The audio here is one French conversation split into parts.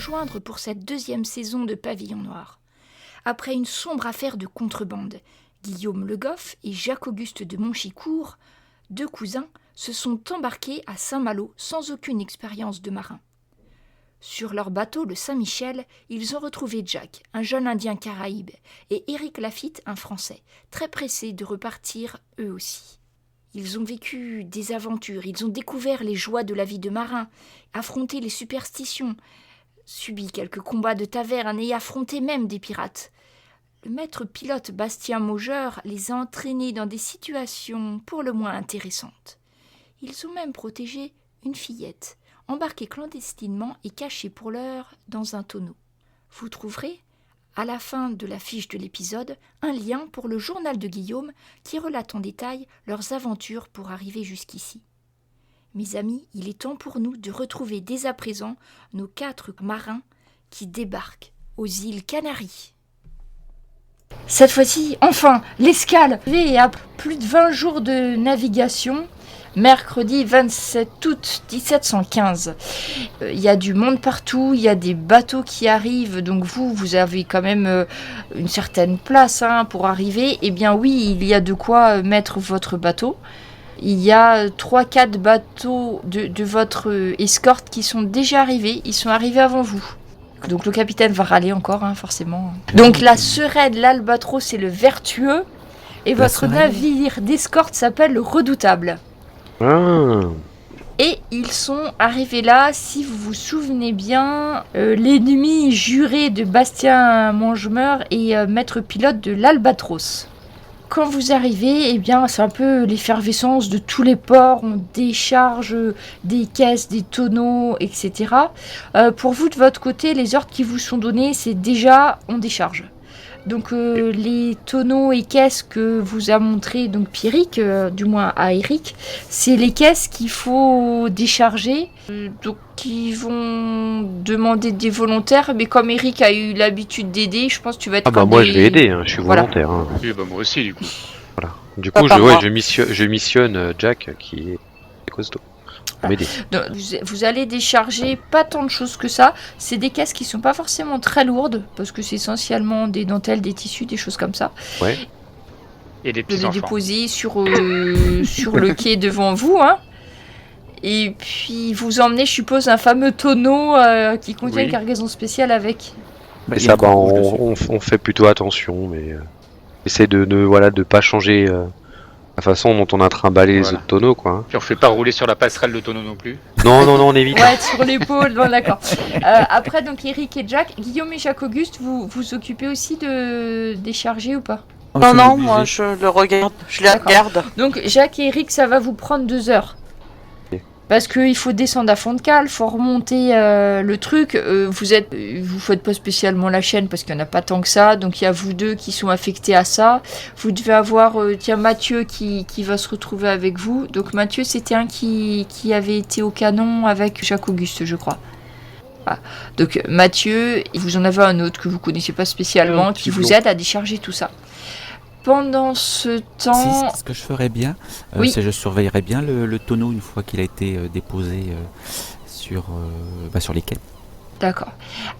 rejoindre pour cette 2e saison de Pavillon Noir. Après une sombre affaire de contrebande, Guillaume Le Goff et Jacques-Auguste de Montchicourt, 2 cousins, se sont embarqués à Saint-Malo sans aucune expérience de marin. Sur leur bateau, le Saint-Michel, ils ont retrouvé Jack, un jeune Indien caraïbe, et Éric Lafitte, un Français, très pressés de repartir eux aussi. Ils ont vécu des aventures, ils ont découvert les joies de la vie de marin, affronté les superstitions, subi quelques combats de taverne et affronté même des pirates. Le maître pilote Bastien Maugeur les a entraînés dans des situations pour le moins intéressantes. Ils ont même protégé une fillette, embarquée clandestinement et cachée pour l'heure dans un tonneau. Vous trouverez, à la fin de la fiche de l'épisode, un lien pour le journal de Guillaume qui relate en détail leurs aventures pour arriver jusqu'ici. Mes amis, il est temps pour nous de retrouver dès à présent nos 4 marins qui débarquent aux îles Canaries. Cette fois-ci, enfin, l'escale est à plus de 20 jours de navigation. Mercredi 27 août 1715. Il y a du monde partout, il y a des bateaux qui arrivent, donc vous avez quand même une certaine place pour arriver. Eh bien oui, il y a de quoi mettre votre bateau. Il y a 3-4 bateaux de votre escorte qui sont déjà arrivés, ils sont arrivés avant vous. Donc le capitaine va râler encore, forcément. Donc la Sereine, l'Albatros et le Vertueux, et votre navire d'escorte s'appelle le Redoutable. Ah. Et ils sont arrivés là, si vous vous souvenez bien, l'ennemi juré de Bastien Mongemeur et maître pilote de l'Albatros. Quand vous arrivez, eh bien, c'est un peu l'effervescence de tous les ports, on décharge des caisses, des tonneaux, etc. Pour vous, de votre côté, les ordres qui vous sont donnés, c'est déjà, on décharge. Donc les tonneaux et caisses que vous a montré donc Pierrick, du moins à Eric, c'est les caisses qu'il faut décharger. Donc ils vont demander des volontaires, mais comme Eric a eu l'habitude d'aider, je pense que tu vas être moi je vais aider, je suis volontaire. Oui, moi aussi du coup. Voilà. Du coup je missionne Jack qui est costaud. Donc, vous allez décharger pas tant de choses que ça. C'est des caisses qui sont pas forcément très lourdes parce que c'est essentiellement des dentelles, des tissus, des choses comme ça. Ouais. Et des petits enfants. Les déposer sur le quai devant vous. Et puis vous emmenez, je suppose, un fameux tonneau qui contient une cargaison spéciale avec. Et ça, on fait plutôt attention, mais essaie de pas changer. La façon dont on a trimballé les autres tonneaux, quoi. Puis on fait pas rouler sur la passerelle de tonneau non plus. Non, on évite. Ouais, sur l'épaule, bon, d'accord. Après, donc Eric et Jack, Guillaume et Jacques-Auguste, vous vous occupez aussi de décharger ou pas ? Non, moi je le regarde, je les regarde. Donc Jacques et Eric, ça va vous prendre 2 heures. Parce qu'il faut descendre à fond de cale, il faut remonter le truc. Vous faites pas spécialement la chaîne parce qu'il n'y en a pas tant que ça. Donc il y a vous 2 qui sont affectés à ça. Vous devez avoir Mathieu qui va se retrouver avec vous. Donc Mathieu, c'était un qui avait été au canon avec Jacques-Auguste, je crois. Voilà. Donc Mathieu, vous en avez un autre que vous connaissez pas spécialement qui vous aide à décharger tout ça. Pendant ce temps... Ce que je ferais bien, oui. c'est que je surveillerais bien le tonneau une fois qu'il a été déposé sur les quais. D'accord.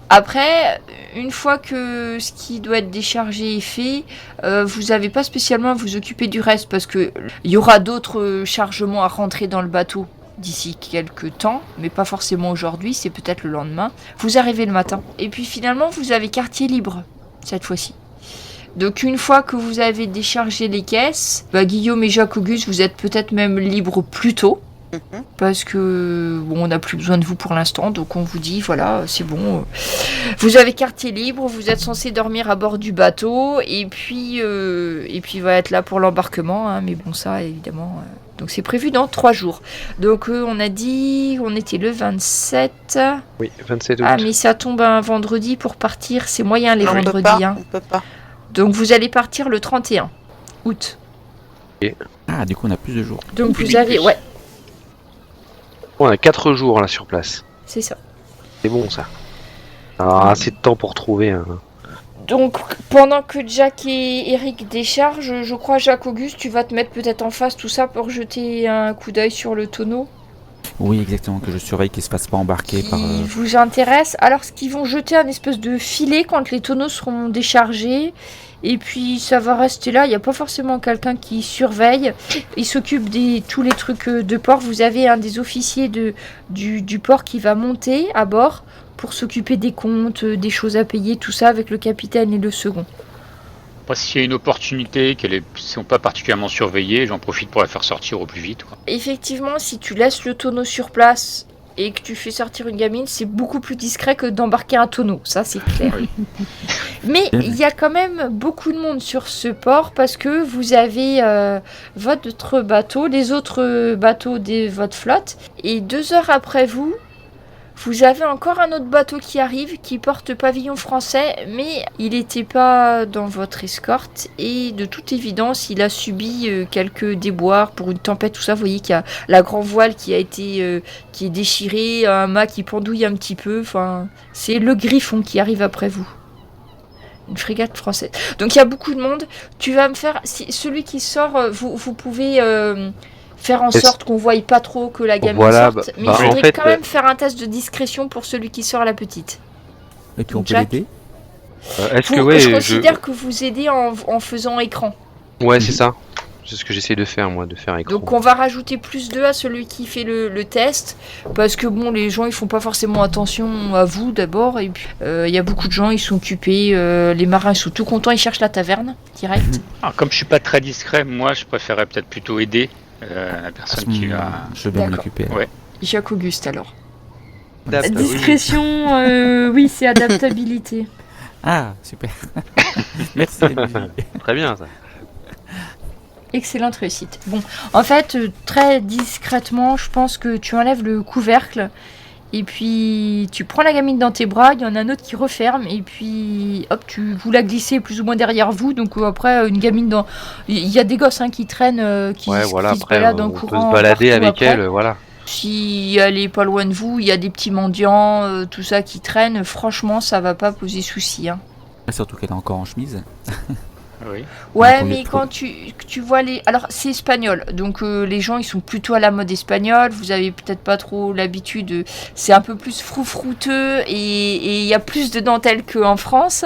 Après, une fois que ce qui doit être déchargé est fait, vous n'avez pas spécialement à vous occuper du reste parce qu'il y aura d'autres chargements à rentrer dans le bateau d'ici quelques temps, mais pas forcément aujourd'hui, c'est peut-être le lendemain. Vous arrivez le matin. Et puis finalement, vous avez quartier libre cette fois-ci. Donc une fois que vous avez déchargé les caisses, Guillaume et Jacques-Auguste, vous êtes peut-être même libres plus tôt. Parce que on n'a plus besoin de vous pour l'instant, donc on vous dit voilà, c'est bon. Vous avez quartier libre, vous êtes censé dormir à bord du bateau, et puis va être là pour l'embarquement, mais bon ça évidemment. Donc c'est prévu dans 3 jours. Donc on a dit, on était le 27. Oui, 27 août. Ah mais ça tombe un vendredi pour partir, c'est moyen les vendredis. On peut pas. Donc vous allez partir le 31 août. Ah, du coup on a plus de jours. Donc vous avez, ouais. On a 4 jours là sur place. C'est ça. C'est bon ça. Alors assez de temps pour trouver un... Donc pendant que Jack et Eric déchargent, je crois Jacques-Auguste, tu vas te mettre peut-être en face tout ça pour jeter un coup d'œil sur le tonneau. Oui, exactement, que je surveille qu'ils se fassent pas embarquer qui par... vous intéresse. Alors, ce qu'ils vont jeter un espèce de filet quand les tonneaux seront déchargés. Et puis, ça va rester là. Il n'y a pas forcément quelqu'un qui surveille. Il s'occupe de tous les trucs de port. Vous avez un des officiers du port qui va monter à bord pour s'occuper des comptes, des choses à payer, tout ça avec le capitaine et le second. Après, s'il y a une opportunité, qu'elles ne sont pas particulièrement surveillées, j'en profite pour la faire sortir au plus vite, quoi. Effectivement, si tu laisses le tonneau sur place et que tu fais sortir une gamine, c'est beaucoup plus discret que d'embarquer un tonneau, ça c'est clair. Oui. Mais il y a quand même beaucoup de monde sur ce port parce que vous avez votre bateau, les autres bateaux de votre flotte, et 2 heures après vous, vous avez encore un autre bateau qui arrive, qui porte pavillon français, mais il n'était pas dans votre escorte, et de toute évidence, il a subi quelques déboires pour une tempête, tout ça. Vous voyez qu'il y a la grand voile qui est déchirée, un mât qui pendouille un petit peu, enfin, c'est le Griffon qui arrive après vous. Une frégate française. Donc il y a beaucoup de monde. Tu vas me faire... celui qui sort, vous pouvez... faire en sorte qu'on voie pas trop que la gamine sorte, mais il faudrait quand même faire un test de discrétion pour celui qui sort la petite. Et puis on peut Jack, l'aider. je considère que vous aidez en faisant écran. Ouais, c'est ça. C'est ce que j'essaie de faire, moi, de faire écran. Donc on va rajouter plus 2 à celui qui fait le test, parce que bon, les gens ils font pas forcément attention à vous d'abord, et puis il y a beaucoup de gens, ils sont occupés, les marins ils sont tout contents, ils cherchent la taverne direct. Alors, comme je suis pas très discret, moi je préférerais peut-être plutôt aider la personne qui va... Je vais m'en D'accord. occuper. Ouais. Jacques Auguste alors. Adapte- Discrétion, oui, c'est adaptabilité. Ah, super. Merci. Émilie. Très bien, ça. Excellente réussite. Bon, en fait, très discrètement, je pense que tu enlèves le couvercle et puis tu prends la gamine dans tes bras, il y en a un autre qui referme et puis hop, vous la glissez plus ou moins derrière vous. Donc après, une gamine dans... Il y a des gosses qui traînent, qui Ouais, voilà, se après, baladent en on peut courant se balader partout avec après. elle, voilà. Si elle est pas loin de vous, il y a des petits mendiants, tout ça qui traînent. Franchement, ça va pas poser souci. Hein. Surtout qu'elle est encore en chemise. Oui. Ouais, Donc, on mais est trop- quand tu vois les... Alors, c'est espagnol, donc les gens, ils sont plutôt à la mode espagnole, vous avez peut-être pas trop l'habitude, c'est un peu plus froufrouteux, et il y a plus de dentelle qu'en France.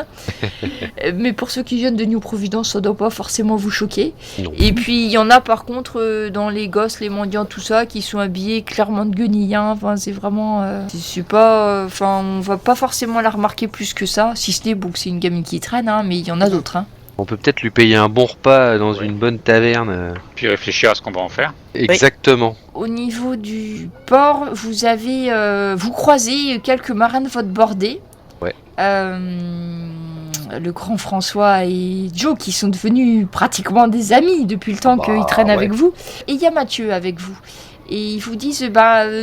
Mais pour ceux qui viennent de New Providence, ça doit pas forcément vous choquer. Non. Et puis, il y en a par contre, dans les gosses, les mendiants, tout ça, qui sont habillés clairement de guenilles, hein. Enfin, c'est vraiment... c'est pas... Enfin, on va pas forcément la remarquer plus que ça, si ce n'est bon, que c'est une gamine qui traîne, hein, mais il y en a d'autres, hein. On peut peut-être lui payer un bon repas dans une bonne taverne. Puis réfléchir à ce qu'on va en faire. Exactement. Au niveau du port, vous avez, vous croisez quelques marins de votre bordée. Ouais. Le grand François et Joe qui sont devenus pratiquement des amis depuis le temps qu'ils traînent ouais. avec vous. Et il y a Mathieu avec vous. Et ils vous disent,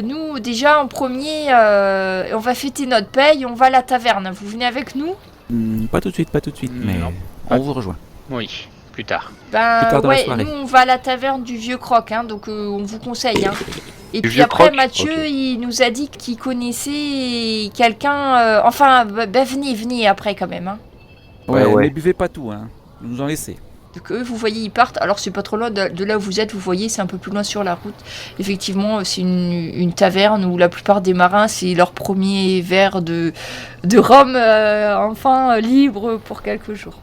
nous déjà en premier, on va fêter notre paye, on va à la taverne. Vous venez avec nous ? Pas tout de suite, mais Non. on vous rejoint. Oui, plus tard. Plus tard dans la Ouais, soirée. nous on va à la taverne du Vieux Croc, hein, donc on vous conseille. Hein. Et Du puis Vieux après, Croc, Mathieu, ok. il nous a dit qu'il connaissait quelqu'un. Venez après quand même. Hein. Ouais, ouais. Mais buvez pas tout, hein. Vous nous en laissez. Donc eux, vous voyez, ils partent. Alors c'est pas trop loin de là où vous êtes, vous voyez, c'est un peu plus loin sur la route. Effectivement, c'est une taverne où la plupart des marins, c'est leur premier verre de rhum, enfin libre pour quelques jours.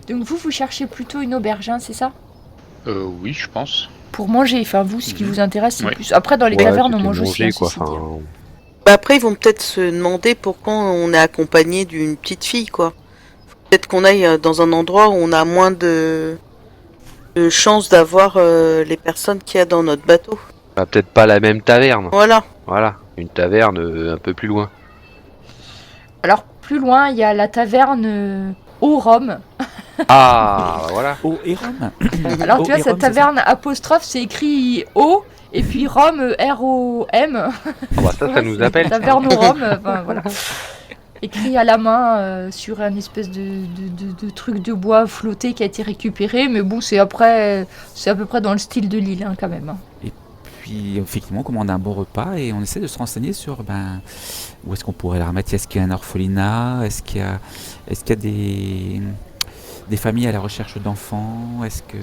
Donc vous cherchez plutôt une auberge, hein, c'est ça ? Oui, je pense. Pour manger, enfin vous, ce qui vous intéresse, c'est Ouais. plus... Après, dans les Ouais, tavernes, on c'était mange aussi, manger, hein, quoi. ceci dit. Enfin, Bah après, ils vont peut-être se demander pourquoi on est accompagné d'une petite fille, quoi. Peut-être qu'on aille dans un endroit où on a moins de chances d'avoir les personnes qu'il y a dans notre bateau. peut-être pas la même taverne. Voilà. Voilà, une taverne un peu plus loin. Alors, plus loin, il y a la taverne au rhum. Ah, voilà. Oh, et Rome. Alors, Oh, tu vois, et cette Rome, c'est ça. taverne apostrophe, c'est écrit O, et puis Rome, R-O-M. Ah bah ça nous appelle. Taverne au rhum, enfin, voilà. Écrit à la main sur un espèce de truc de bois flotté qui a été récupéré, mais bon, c'est à peu près dans le style de l'île, hein, quand même. Hein. Puis effectivement, on commande un bon repas et on essaie de se renseigner sur où est-ce qu'on pourrait la remettre. Est-ce qu'il y a un orphelinat? Est-ce qu'il y a des familles à la recherche d'enfants? Est-ce que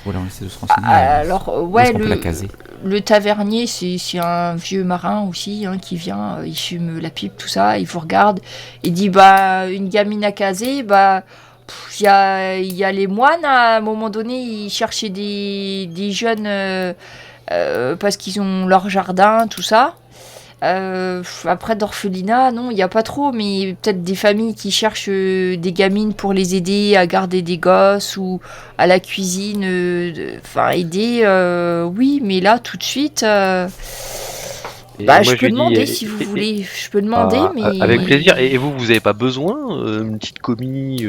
Voilà, on essaie de se renseigner. Alors, où ouais, est-ce qu'on peut la caser. le tavernier, c'est un vieux marin aussi, hein, qui vient, il fume la pipe, tout ça, il vous regarde, il dit, bah, une gamine à caser, bah, il y a les moines, à un moment donné, ils cherchaient des jeunes, parce qu'ils ont leur jardin, tout ça. Après d'orphelinat, non, il n'y a pas trop, mais peut-être des familles qui cherchent des gamines pour les aider à garder des gosses ou à la cuisine, enfin aider, oui, mais là tout de suite, Et bah moi, je je peux lui dis, demander si vous voulez, je peux demander, mais avec plaisir. Et vous, vous avez pas besoin une petite commis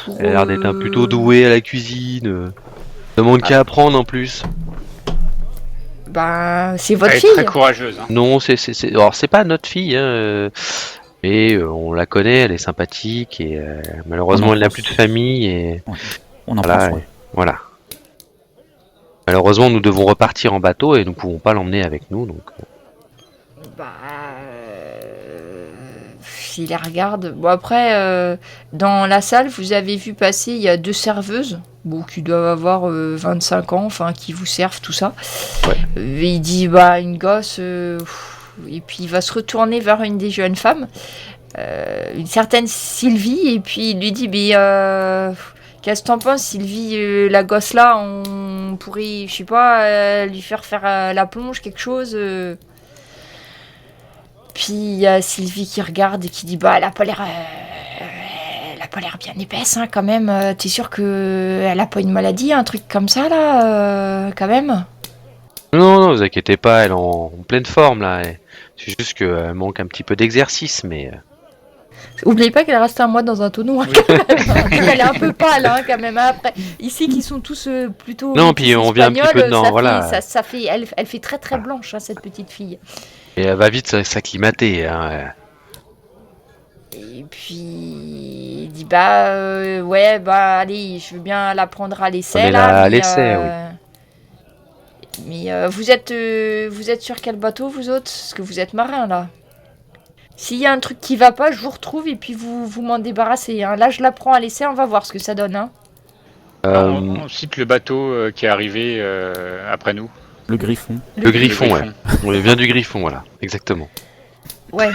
pour, elle a l'air d'être plutôt douée à la cuisine. Demande qu'à apprendre en plus. bah c'est votre Elle est fille. très courageuse. Hein. Non, alors c'est pas notre fille, hein, mais on la connaît, elle est sympathique et malheureusement elle n'a plus de famille et On en voilà, prend soin. voilà. Malheureusement nous devons repartir en bateau et nous pouvons pas l'emmener avec nous donc. Bah, s'il la regarde. Bon, après, dans la salle, vous avez vu passer, il y a 2 serveuses, bon, qui doivent avoir 25 ans, enfin, qui vous servent tout ça. Ouais. Et il dit, bah, une gosse, et puis il va se retourner vers une des jeunes femmes, une certaine Sylvie, et puis il lui dit, mais qu'est-ce que t'en penses, Sylvie, la gosse là, on pourrait, je sais pas, lui faire la plonge, quelque chose. Puis il y a Sylvie qui regarde et qui dit, bah elle a pas l'air bien épaisse, hein, quand même. T'es sûr que elle a pas une maladie, un truc comme ça là, quand même? Non, non, vous inquiétez pas, elle est en pleine forme là. C'est juste qu'elle manque un petit peu d'exercice, mais. Oubliez pas qu'elle reste un mois dans un tonneau, hein, quand même. Elle est un peu pâle, hein, quand même. Hein, après, ici qui sont tous plutôt. Non, puis on vient un petit peu dedans, voilà. Elle fait très très blanche, hein, cette petite fille. Et elle va vite s'acclimater. Hein. Et puis il dit, bah ouais, bah allez, je veux bien la prendre à l'essai On est là. là à Mais, l'essai, mais vous êtes sur quel bateau vous autres? Parce que vous êtes marin là. S'il y a un truc qui va pas, je vous retrouve et puis vous m'en débarrassez. Hein. Là, je la prends à l'essai, on va voir ce que ça donne. Hein. On cite le bateau qui est arrivé après nous. Le griffon. Le Griffon, ouais. On vient du Griffon, voilà, exactement. Ouais.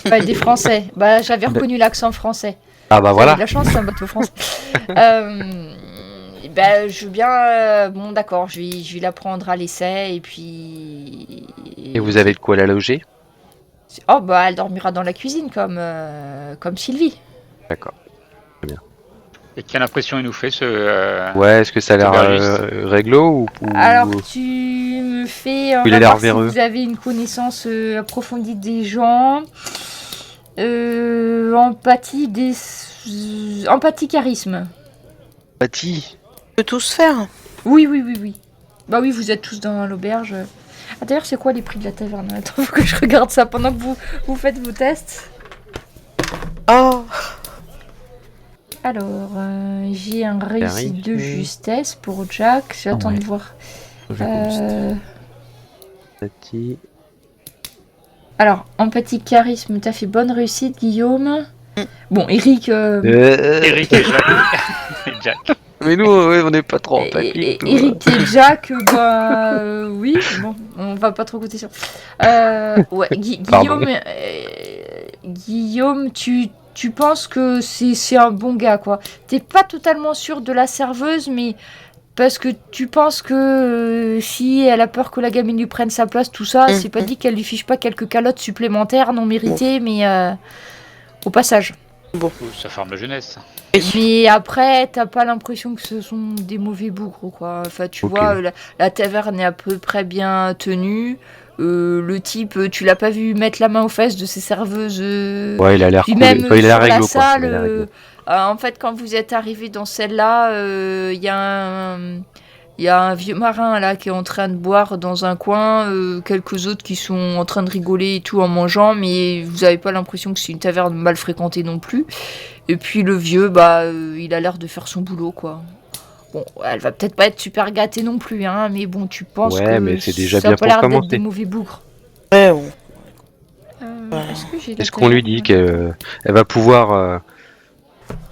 Ouais, des Français. Bah, j'avais reconnu l'accent français. Ah bah Vous voilà. avez de la chance, c'est un bateau français. Bah, je veux bien. Bon, d'accord, je vais la prendre à l'essai et puis. Et vous avez de quoi la loger? Oh, bah, elle dormira dans la cuisine comme Sylvie. D'accord. Et quelle impression il nous fait ce. Ouais, est-ce que ça a l'air aubergiste. réglo ou Alors, tu me fais. On Il va a l'air voir si véreux. vous avez une connaissance approfondie des gens. Empathie, empathie, charisme. Patty? On peut tous faire. Oui. Bah oui, vous êtes tous dans l'auberge. Ah, d'ailleurs, c'est quoi les prix de la taverne? Attends, faut que je regarde ça pendant que vous faites vos tests. Oh, Alors, j'ai un réussi Charisme. de justesse pour Jack. J'attends ouais. de voir. Je Patty. Alors, empathie, charisme, t'as fait bonne réussite, Guillaume. Bon, Eric. Eric et Jacques. Et Jack. Mais nous, ouais, on n'est pas trop empathiques. nous. Eric et Jack, bah oui, bon, on va pas trop coûter sur. Ouais, Pardon. Guillaume, tu penses que c'est un bon gars, quoi. T'es pas totalement sûr de la serveuse, mais parce que tu penses que si elle a peur que la gamine lui prenne sa place, tout ça, c'est pas dit qu'elle lui fiche pas quelques calottes supplémentaires non méritées, mais au passage. Oh, ça forme la jeunesse. Mais après, t'as pas l'impression que ce sont des mauvais bougres, quoi. Enfin, tu Ok. vois, la taverne est à peu près bien tenue. Le type, tu l'as pas vu mettre la main aux fesses de ses serveuses. Ouais, il a l'air Puis cool. même Enfin, il a l'air sur la réglo, quoi. salle, Il a l'air réglo. en fait, quand vous êtes arrivé dans celle-là, il y a un vieux marin là qui est en train de boire dans un coin, quelques autres qui sont en train de rigoler et tout en mangeant, mais vous avez pas l'impression que c'est une taverne mal fréquentée non plus. Et puis le vieux, bah, il a l'air de faire son boulot, quoi. Bon, elle va peut-être pas être super gâtée non plus, hein, mais bon, tu penses Ouais, que mais c'est déjà ça a bien pas pour l'air d'être commencer. des mauvais bougres. ouais, bon. Est-ce que j'ai la Est-ce qu'on lui dit taverne qu'elle va pouvoir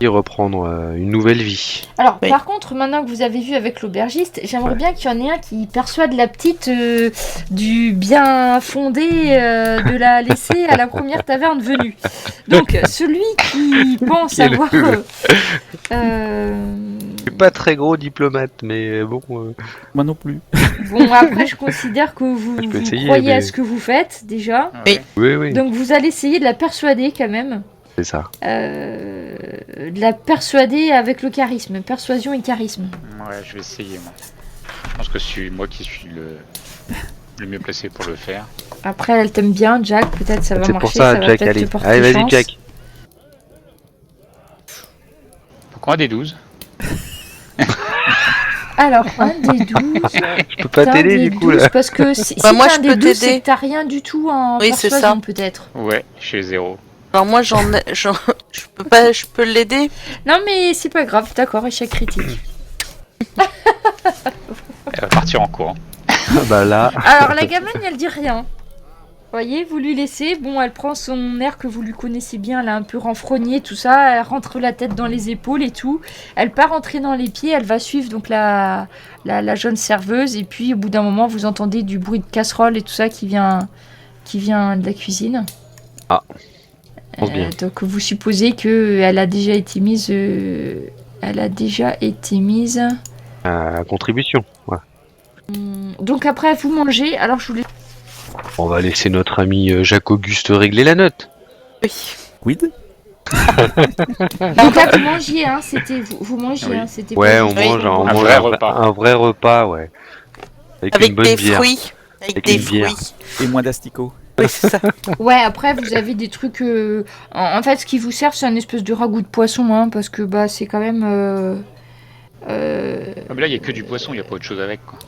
reprendre une nouvelle vie. Alors, Oui. par contre, maintenant que vous avez vu avec l'aubergiste, j'aimerais Ouais. bien qu'il y en ait un qui persuade la petite du bien fondé de la laisser à la première taverne venue. Donc, celui qui pense Quel avoir... Je suis pas très gros diplomate, mais bon. Moi non plus. Bon, après, je considère que vous, Je peux vous essayer, croyez à mais- ce que vous faites, déjà. Ouais. Oui. Donc, vous allez essayer de la persuader, quand même. C'est ça. De la persuader avec le charisme. Persuasion et charisme. Ouais, je vais essayer, moi. Je pense que c'est moi qui suis le mieux placé pour le faire. Après, elle t'aime bien, Jack. Peut-être ça va C'est marcher. pour ça, va Jack, peut-être allez. te porter Allez, vas-y, chance. Jack. Pourquoi un des 12? Alors, un des 12. Je peux pas t'aider du coup là. Parce que si Bah, moi, t'as je un des peux 12, c'est t'aider. que t'as rien du tout en Oui, c'est persuasion, ça. peut-être. Ouais, j'ai 0. Alors moi, je peux l'aider. Non, mais c'est pas grave. D'accord, échec critique. Elle va partir en courant. Bah là. Alors, la gamine, elle dit rien. Voyez, vous lui laissez. Bon, elle prend son air que vous lui connaissez bien. Elle a un peu renfrogné, tout ça. Elle rentre la tête dans les épaules et tout. Elle part rentrer dans les pieds. Elle va suivre donc la jeune serveuse. Et puis, au bout d'un moment, vous entendez du bruit de casserole et tout ça qui vient de la cuisine. Ah. Pense bien. Donc, vous supposez que elle a déjà été mise. À contribution. Ouais. Donc après, vous mangez. Alors, je voulais. On va laisser notre ami Jacques-Auguste régler la note. Oui. Quid? Donc là, vous mangiez, hein. C'était vous mangiez, Oui. hein. C'était Ouais, pas on juste mange, pour- on Un mange vrai repas. un vrai repas, ouais. Avec Avec une bonne des bière. fruits. Avec Avec des une bière. fruits. Et moins d'asticots. Oui, c'est ça. Ouais, après, vous avez des trucs. En fait, ce qui vous sert, c'est un espèce de ragoût de poisson, hein, parce que bah, c'est quand même. Ah, mais là, il y a que du poisson, il n'y a pas autre chose avec, quoi.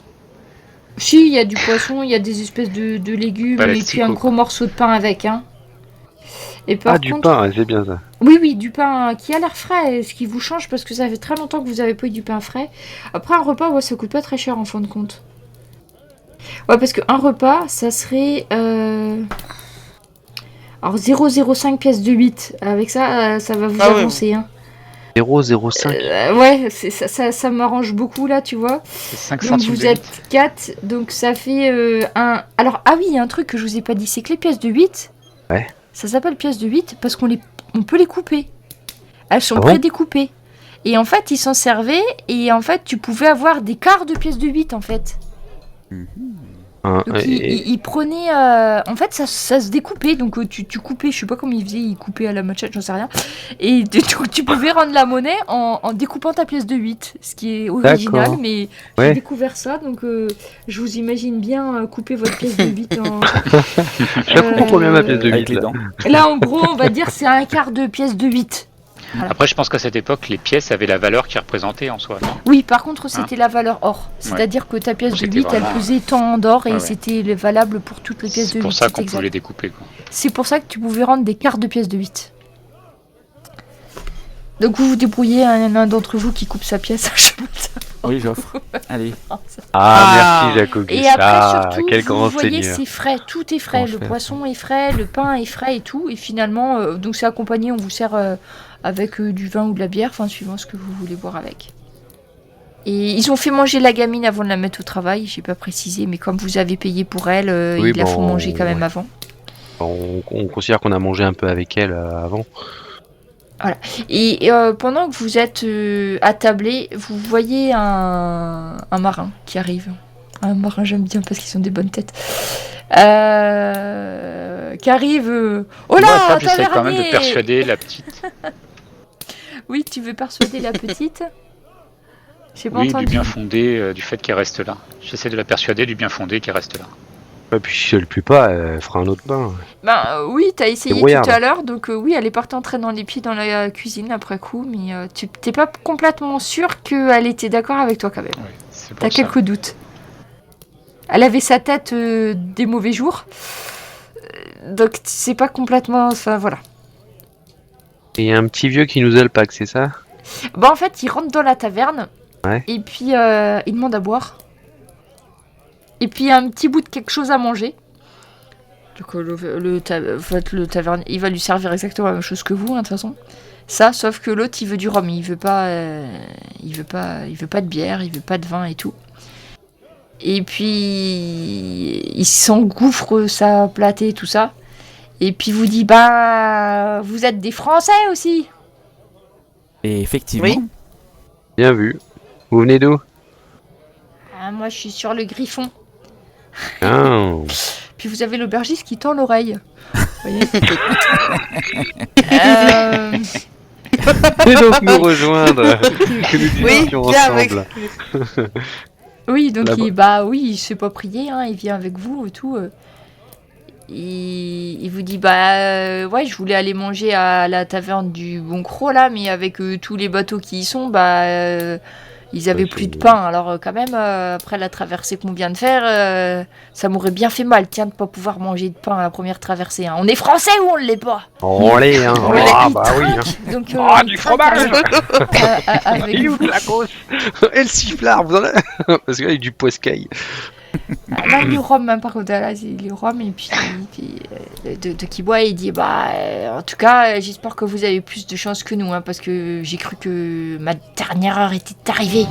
Si, il y a du poisson, il y a des espèces de légumes, Bah, et puis l'asticot, un gros morceau de pain avec, hein. Et par Ah, du contre, pain, ouais, c'est bien ça. oui, du pain qui a l'air frais, ce qui vous change parce que ça fait très longtemps que vous avez pas eu du pain frais. Après, un repas, ouais, ça coûte pas très cher en fin de compte. Ouais, parce qu'un repas, ça serait. Alors, 0,05 pièces de 8. Avec ça, ça va vous Ah ouais. avancer, hein. 0,05. Ouais, ça m'arrange beaucoup là, tu vois. C'est 5 Donc centimes vous de êtes 4, donc ça fait un... Alors, ah oui, il y a un truc que je vous ai pas dit, c'est que les pièces de 8, Ouais. ça s'appelle pièces de 8 parce on peut les couper. Elles sont Ah bon prédécoupées. Et en fait, ils s'en servaient, et en fait, tu pouvais avoir des quarts de pièces de 8, en fait. Hein, Donc ils prenaient... En fait, ça se découpait, donc tu coupais, je sais pas comment ils faisaient, ils coupaient à la machette, j'en sais rien. Et tu pouvais rendre la monnaie en découpant ta pièce de 8, ce qui est original, D'accord. mais Ouais. j'ai découvert ça, donc je vous imagine bien couper votre pièce de 8 en... Je la comprends bien ma pièce de Avec 8 les là. dents. Là, en gros, on va dire c'est un quart de pièce de 8. Après, je pense qu'à cette époque, les pièces avaient la valeur qui représentait en soi. Non Oui, par contre, c'était la valeur or. C'est-à-dire que ta pièce de C'était 8, elle vraiment- pesait tant en or et Ouais. c'était valable pour toutes les pièces de C'est 8. pour ça c'est qu'on exact. pouvait les découper, quoi. C'est pour ça que tu pouvais rendre des quarts de pièces de 8. Donc vous vous débrouillez, un d'entre vous qui coupe sa pièce. Je sais pas ça. Oui, j'offre. Allez. Ah, merci Jacques-Auguste. Et après, Ah, surtout, quel vous grand voyez, seigneur. c'est frais, tout est frais. Comment je Le fais poisson est frais, le pain est frais et tout. Et finalement, donc c'est accompagné, on vous sert avec du vin ou de la bière, enfin suivant ce que vous voulez boire avec. Et ils ont fait manger la gamine avant de la mettre au travail, j'ai pas précisé, mais comme vous avez payé pour elle, Oui, ils la font bon, manger quand même ouais. avant. On considère qu'on a mangé un peu avec elle avant. Et pendant que vous êtes attablés, vous voyez un marin qui arrive. Un marin, j'aime bien parce qu'ils ont des bonnes têtes. Qui arrive. Oh Moi, là, à table, j'essaie quand même tavernier de persuader la petite. Oui, tu veux persuader la petite. J'ai pas Oui, du entendu. bien fondé, du fait qu'elle reste là. J'essaie de la persuader du bien fondé qu'elle reste là. Et puis si elle pue pas, elle fera un autre pain. Ben oui, t'as essayé Débrouillarde. tout à l'heure, donc oui, elle est partie entrer dans les pieds dans la cuisine après coup, mais tu t'es pas complètement sûr qu'elle était d'accord avec toi quand même. Oui, c'est pour T'as ça. quelques doutes. Elle avait sa tête des mauvais jours, donc c'est pas complètement... Enfin voilà. Et il y a un petit vieux qui nous alpague, c'est ça? Bah en fait, il rentre dans la taverne, Ouais. et puis il demande à boire. Et puis un petit bout de quelque chose à manger. Donc le tavernier, il va lui servir exactement la même chose que vous, hein, de toute façon. Ça, sauf que l'autre, il veut du rhum. Il veut pas de bière, il veut pas de vin et tout. Et puis, il s'engouffre sa platée, tout ça. Et puis, vous dit, bah, vous êtes des Français aussi. Et effectivement, Oui. Bien vu. Vous venez d'où? Ah, moi, je suis sur le Griffon. Ah. Puis vous avez l'aubergiste qui tend l'oreille. Vous voyez Et donc nous rejoindre. Que nous Oui, discutions viens avec. ensemble. Oui, donc Là-bas. il se fait pas prier, hein, il vient avec vous et tout. Il vous dit, ouais, je voulais aller manger à la taverne du Bon Croc, là, mais avec tous les bateaux qui y sont, ils avaient plus de pain. Alors quand même, après la traversée qu'on vient de faire, ça m'aurait bien fait mal, tiens, de pas pouvoir manger de pain à la première traversée. Hein. On est français ou on l'est pas? On l'est, hein. On l'est. Ah Il bah oui. Hein. trinque, donc, Ah, il du trinque fromage. avec Il est vous. où la grosse? Et le sifflard, vous en avez? Parce que là, il y a du poiscaille. Là, du rhum, hein, par contre, là, c'est du rhum, et puis de qui boit, il dit, en tout cas, j'espère que vous avez plus de chance que nous, hein, parce que j'ai cru que ma dernière heure était arrivée.